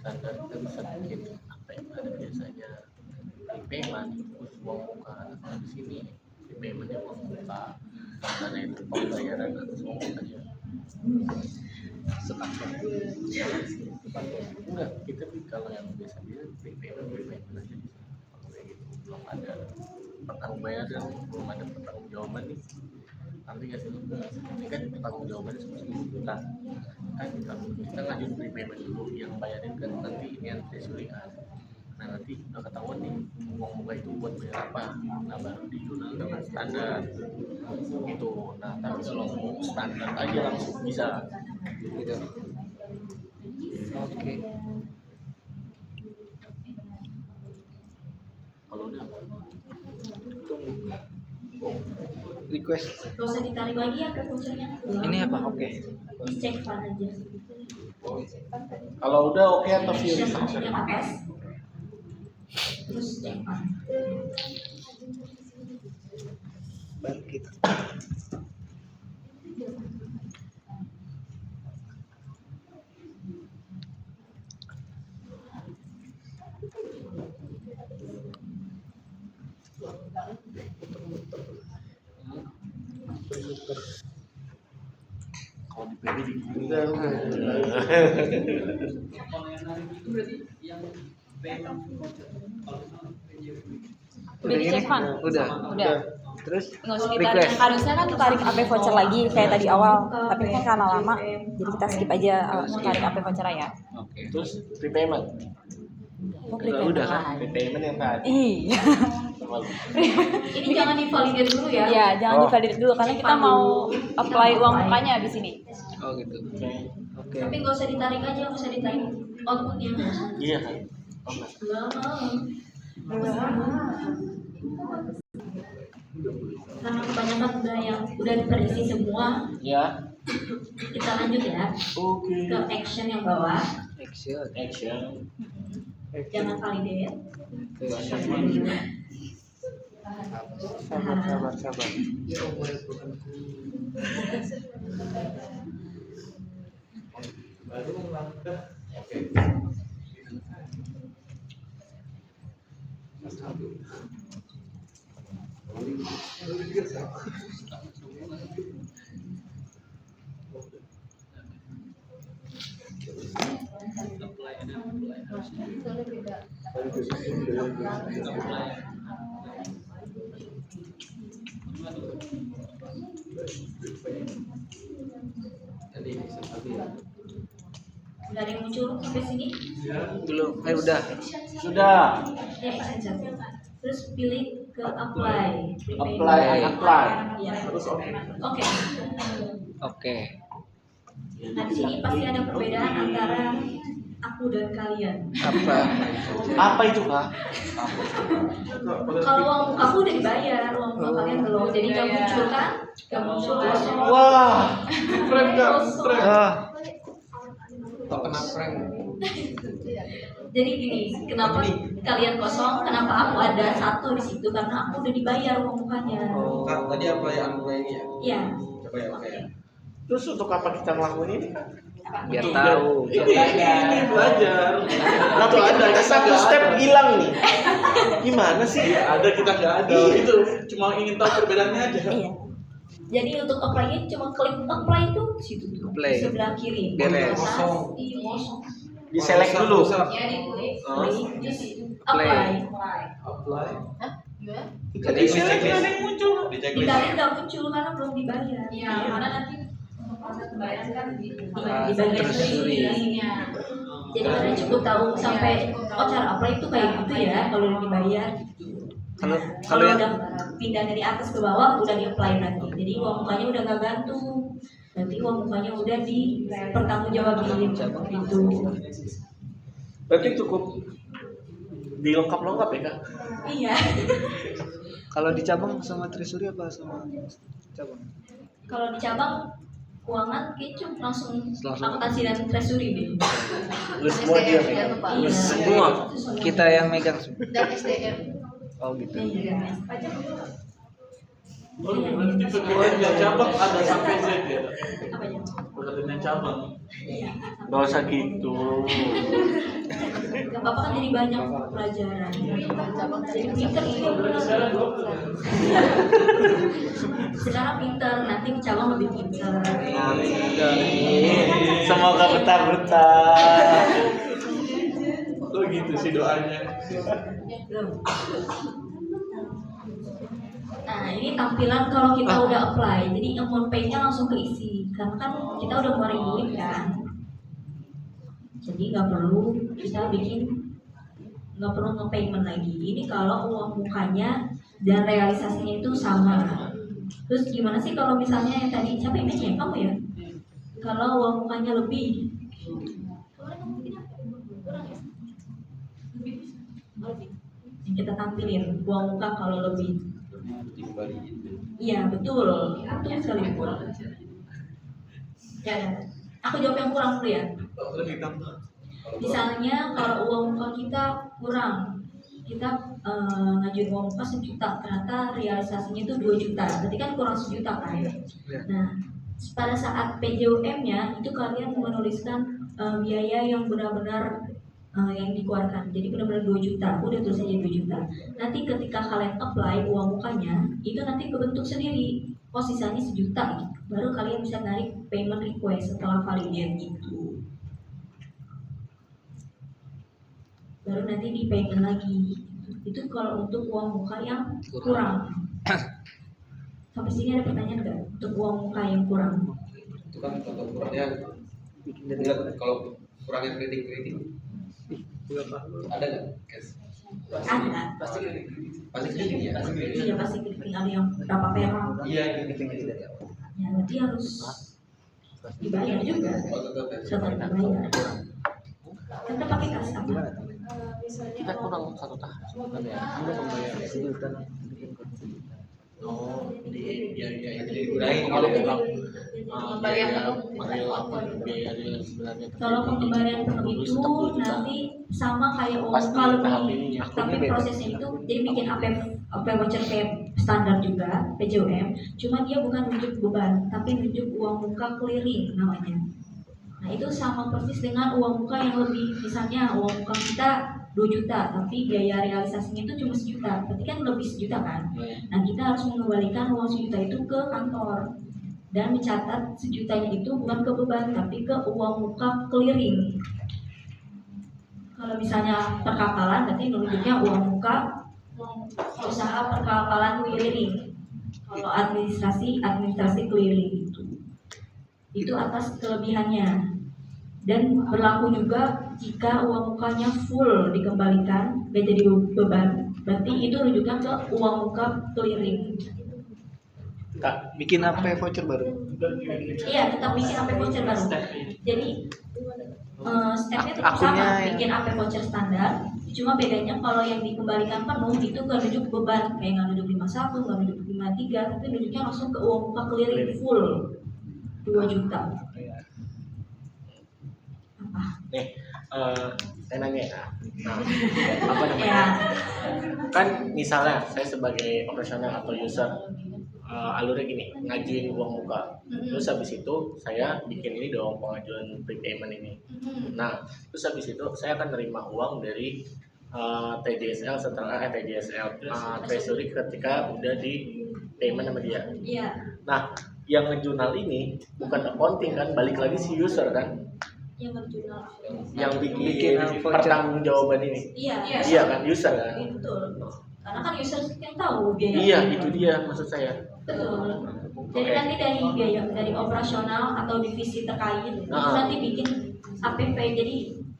Standar kita bisa bikin apa yang ada biasanya prepayment terus uang muka. Nah di sini prepaymentnya uang muka, karena itu pembayaran atas uang mukanya. Sepakat. Ya, enggak, kita kalau yang biasa prepayment aja bisa. Kalau kayak gitu belum ada pertanggung bayaran, belum ada pertanggung jawaban nih. Nanti nggak sih, ini kan pertanggung jawabannya 10 juta kan, kalau kita ngajuin prepayment dulu, yang bayarin kan nanti ini yang treasury-an. Nah nanti udah ketahuan nih uang muka itu buat bayar apa, nah baru dijurnal dengan standar gitu. Nah tapi kalau mau standar aja langsung bisa Gitu. Oke. kalau udah Request. Gak usah ditarik lagi ya ke vouchernya. Ini apa? Oke. Dicek file aja. kalau udah oke atau view Yang AS. Terus cek file. Baru kita. kalau di PD di Udah. Udah dicek Van? Udah. Udah. Terus Nggak usah ditarik. request. Harusnya kan tarik AP voucher lagi kayak tadi awal, tapi kan karena lama, jadi kita skip aja tarik AP voucher ya. Oke. terus prepayment Oh, Udah kan? prepayment yang tadi Iya. sama lu. Ini jangan divalidate dulu ya. Iya, jangan Oh. divalidate dulu karena kita mau apply uang mukanya di sini. Oh gitu. Oke. Tapi nggak usah ditarik aja, nggak usah ditarik outputnya. Iya kan. Karena kebanyakan udah terisi semua, Ya. kita lanjut ya Oke. ke action yang bawah. Action. Action. Jangan validate. Sabar. Udah ada yang muncul sampai sini? Belum. Udah. Sudah. Ya, action saja. Terus pilih ke apply. Apply. Ya. Terus oke. Oke. Oke. Nah di sini pasti ada perbedaan antara aku dan kalian. Apa? Apa itu kak? Kalau uang aku udah dibayar, uang muka kalian belum. Jadi nggak muncul kan? Nggak muncul kosong. Wah, keren kak, keren. Ah. Kena prank. Jadi gini, kenapa kalian kosong? Kenapa aku ada satu di situ? Karena aku udah dibayar uang mukanya. Kak, tadi apa ya ini ya? Iya. Coba ya pakai ya. Terus untuk apa kita ngelakuin ini kak? Biar tahu. Ini belajar. Tapi ada satu step hilang nih. Gimana sih? Ada kita nggak ada. Itu cuma ingin tahu perbedaannya aja. Iya. Jadi untuk apply-nya cuma klik apply itu di situ tuh. Apply. Di sebelah kiri. Beres. Kosong. Iya, kosong. Di select dulu. Ya diklik. Klik. Apply. Apply. Jadi Di checklist. Ada yang muncul. Di checklist. Ditarik nggak muncul karena belum dibayar. Iya, karena nanti untuk proses pembayaran kan di Di bagian Terus sini. Jadi kalian cukup tahu sampai cara apply itu kayak gitu ya kalau udah dibayar. kalau Kalau yang udah pindah dari atas ke bawah udah di-apply nanti. Jadi uang mukanya udah nggak gantung. Nanti uang mukanya udah dipertanggungjawabin gitu. Berarti cukup dilengkap-lengkap ya kak? Iya. Kalau di cabang sama treasury apa sama cabang? Kalau di cabang keuangan kayaknya langsung Langsung. akuntansi dan treasury deh. Lu semua dia SDM, megang. Pak. Iya. Semua Itu semua. kita yang megang semua. Dan SDM. Oh gitu. Iya. Oh, berarti pekerjaan cabang ada sampai Z ya? Apa ya? Pekerjaan cabang. Gak usah gitu. Gak apa-apa kan jadi banyak pelajaran. Jadi pinter ini. Sekarang pinter, nanti di cabang lebih pinter. Semoga betah-betah. Oh gitu sih doanya. Nah ini tampilan kalau kita udah apply, jadi amount pay-nya langsung keisi. Karena kan kita udah ngeluarin duit kan. Jadi nggak perlu kita nggak perlu nge-payment lagi. Ini kalau uang mukanya dan realisasinya itu sama. Terus gimana sih kalau misalnya yang tadi siapa yang nanya? Kamu ya? Kalau uang mukanya lebih, yang kita tampilin uang muka kalau lebih. Iya betul, betul sekali kurang. Ya, aku jawab yang kurang dulu ya. Lebih gampang. Misalnya kalau uang muka kita kurang, kita ngajuin uang muka 1 juta, ternyata realisasinya itu 2 juta, berarti kan kurang 1 juta kan. Nah, pada saat PJUM-nya itu kalian menuliskan biaya yang benar-benar yang dikeluarkan, jadi benar-benar 2 juta, udah tulis aja 2 juta. Nanti ketika kalian apply uang mukanya, itu nanti kebentuk sendiri, oh sisanya 1 juta, gitu. Baru kalian bisa narik payment request setelah validate gitu. Baru nanti di payment lagi. Itu kalau untuk uang muka yang kurang. Sampai sini ada pertanyaan nggak untuk uang muka yang kurang? Itu kan contoh kurangnya kalau kurangnya kredit ada nggak cash? Ada. Pasti kredit ya. Iya pasti tinggal yang berapa perak. Iya, Ya berarti harus dibayar juga. Setelah dibayar. Kita pakai kas apa? Kita kurang 1 tahun kan ya. Kita membayar sejuta. Oh, ya jadi dikurangi kalau kalau bilang biaya material apa biaya yang sebenarnya. Kalau pengembalian penuh itu nanti sama kayak uang Pasti muka tahap lebih, ini tapi prosesnya itu jadi bikin AP voucher kayak standar juga PJUM, cuma dia bukan nunjuk beban, tapi nunjuk uang muka clearing namanya. Nah itu sama persis dengan uang muka yang lebih, misalnya uang muka kita 2 juta, tapi biaya realisasinya itu cuma 1 juta, berarti kan lebih 1 juta kan. Nah kita harus mengembalikan uang 1 juta itu ke kantor dan mencatat 1 jutanya itu bukan ke beban, tapi ke uang muka clearing. Kalau misalnya perkapalan, berarti nunjuknya uang muka usaha perkapalan clearing. Kalau administrasi clearing itu atas kelebihannya. Dan berlaku juga jika uang mukanya full dikembalikan, gak jadi beban, berarti itu rujukan ke uang muka clearing. Kak, Bikin apa voucher baru? Iya, tetap bikin AP voucher baru. Jadi stepnya tetap Akunnya sama, ya. bikin AP voucher standar. Cuma bedanya kalau yang dikembalikan penuh itu nggak nunjuk beban, kayak nggak nunjuk 51, nggak nunjuk 53, tapi nunjuknya langsung ke uang muka clearing full 2 juta. nih saya nanya ya. Nah, apa namanya? Ya, Kan misalnya saya sebagai operasional atau user alurnya gini, ngajuin uang muka. Terus habis itu saya bikin ini dong pengajuan prepayment ini. Nah, terus habis itu saya akan terima uang dari TJSL setelah treasury ketika udah di payment sama dia. iya. Nah, yang ngejurnal ini bukan accounting kan, balik lagi si user kan, Yang berjurnal. yang bikin Bikin voucher. pertanggungjawaban ini. Iya. Iya kan, user kan. Betul. Karena kan user yang tahu biaya. Iya, itu dia maksud saya. Betul. Jadi nanti dari biaya dari operasional atau divisi terkait itu nanti bikin APV. Jadi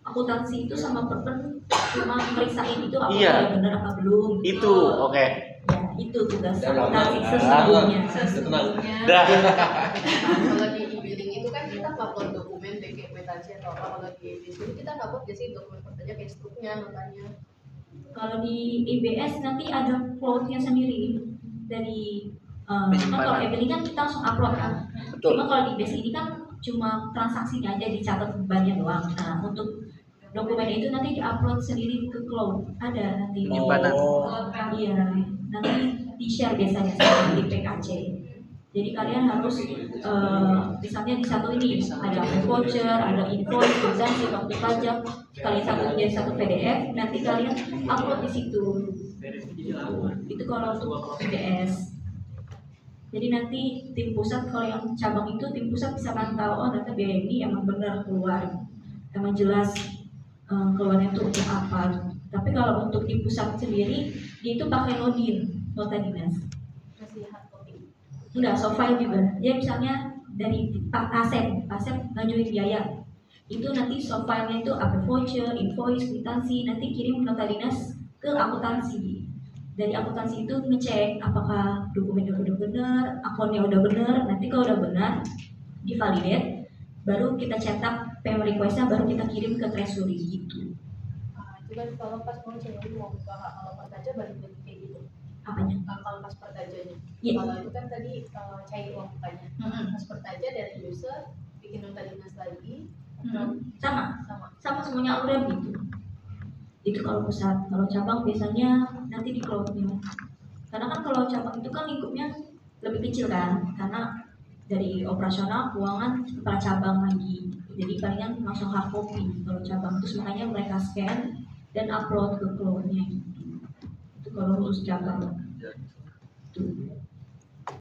akuntansi itu sama perpen cuma meriksain itu apa Iya. benar apa belum. Itu, oke. Ya, itu tugas Dan akuntansi lama. sesungguhnya. Sesungguhnya Dah. kalau di e-billing itu kan kita upload dokumen kayak kwitansi atau apa, kalau di e-billing kita nggak upload jadi dokumen aja kayak struknya makanya Kalau di IBS nanti ada cloud-nya sendiri dari kan kalau e-billing kan kita langsung upload kan. Betul. Cuma kalau di IBS ini kan cuma transaksinya aja dicatat bebannya doang. Nah untuk dokumen itu nanti diupload sendiri ke cloud, ada nanti. Penyimpanan. Iya, nanti di-share biasanya sama di PKC. Jadi kalian harus misalnya di satu ini ada voucher, ada invoice, transaksi, waktu pajak, kalian satu jadi satu PDF, nanti kalian upload di situ. Itu kalau untuk IBS. Jadi nanti tim pusat kalau yang cabang itu tim pusat bisa mantau oh ternyata biaya ini emang benar keluar, emang jelas keluarnya itu untuk apa. Tapi kalau untuk tim pusat sendiri dia itu pakai login nota dinas. Masih hard copy. Enggak, soft file juga. Dia misalnya dari Pak Asep ngajuin biaya. Itu nanti soft file-nya itu apa voucher, invoice, kwitansi, nanti kirim nota dinas ke akuntansi. Dari akuntansi itu ngecek apakah dokumennya udah benar, akunnya udah benar. Nanti kalau udah benar, divalidate, baru kita cetak payment request-nya, baru kita kirim ke treasury gitu. Cuman kalau pas mau cari mau buka kalau pertaja balik lagi kayak gitu. Apanya? Kalau pas pertajanya. Iya. Kalau itu kan tadi cair uang mukanya. Pas pertaja dari user bikin nota dinas lagi. Sama Sama. semuanya alurnya gitu. Itu kalau pusat. Kalau cabang biasanya nanti di cloud-nya. Karena kan kalau cabang itu kan lingkupnya lebih kecil kan, karena dari operasional, keuangan, kepala cabang lagi. Jadi palingan langsung hard copy kalau cabang. Terus makanya mereka scan dan upload ke cloud-nya gitu. Itu kalau khusus cabang. Jadi, Tuh.